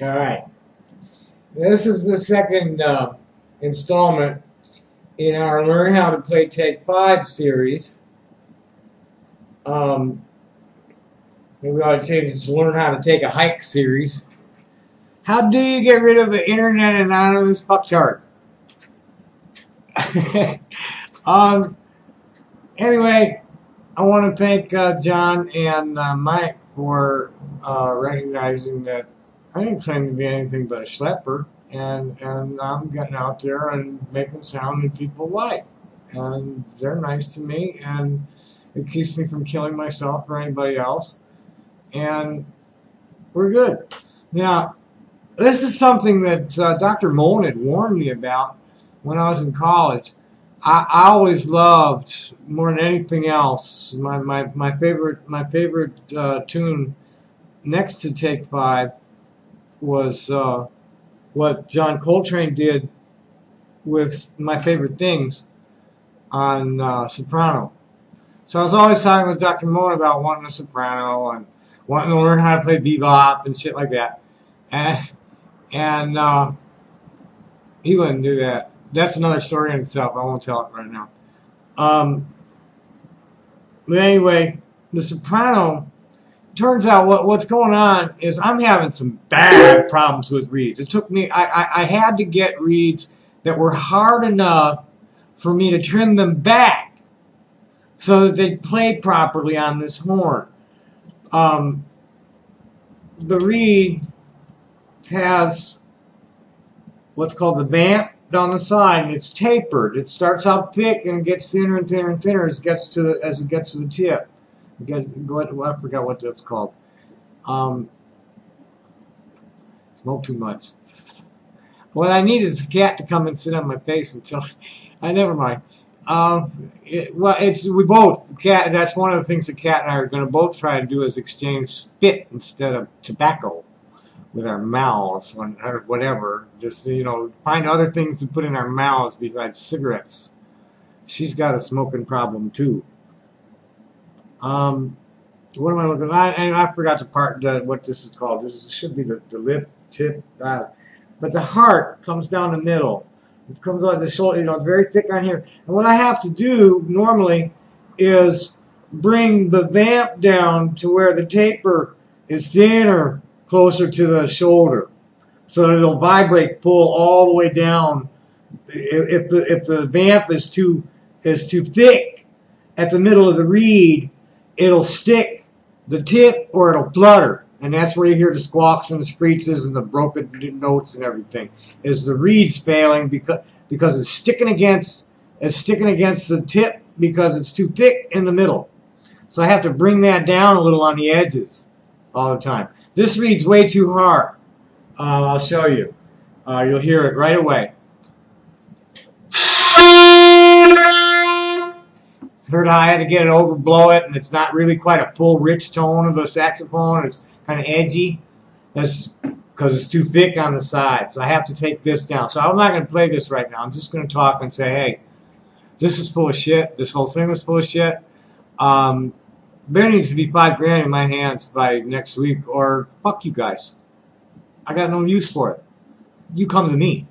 All right. This is the second installment in our Learn How to Play Take 5 series. Um, Maybe we ought to change it to Learn How to Take a Hike series. How do you get rid of the internet and out of this fucktard? um, anyway, I want to thank John and Mike for recognizing that I didn't claim to be anything but a schlepper, and I'm getting out there and making sound that people like, and they're nice to me, and it keeps me from killing myself or anybody else, and we're good. Now, this is something that Dr. Mullen had warned me about when I was in college. I always loved more than anything else. My favorite tune next to Take 5 was what John Coltrane did with My Favorite Things on soprano. So I was always talking with Dr. Mullen about wanting a soprano and wanting to learn how to play bebop and shit like that. And he wouldn't do that. That's another story in itself. I won't tell it right now. But anyway, the soprano, turns out what's going on is I'm having some bad problems with reeds. It took me, I had to get reeds that were hard enough for me to trim them back so that they'd play properly on this horn. The reed has what's called the vamp down the side, and it's tapered. It starts out thick and it gets thinner and thinner and thinner as it gets to the tip. I forgot what that's called. Smoke too much. What I need is a cat to come and sit on my face until. Never mind. We both cat. That's one of the things that Cat and I are going to both try to do is exchange spit instead of tobacco with our mouths or whatever. Just find other things to put in our mouths besides cigarettes. She's got a smoking problem too. What am I looking at? I forgot what this is called. This should be the lip tip. But the heart comes down the middle. It comes on the shoulder. It's very thick on here. And what I have to do normally is bring the vamp down to where the taper is thinner, closer to the shoulder, so that it'll vibrate full all the way down. If the vamp is too thick at the middle of the reed, it'll stick the tip or it'll flutter, and that's where you hear the squawks and the screeches and the broken notes and everything. Is the reed's failing because it's sticking against the tip because it's too thick in the middle. So I have to bring that down a little on the edges all the time. This reed's way too hard. I'll show you. You'll hear it right away. Heard how I had to get it overblow it, and it's not really quite a full, rich tone of a saxophone. It's kind of edgy. That's because it's too thick on the side. So I have to take this down. So I'm not going to play this right now. I'm just going to talk and say, hey, this is full of shit. This whole thing was full of shit. There needs to be $5,000 in my hands by next week, or fuck you guys. I got no use for it. You come to me.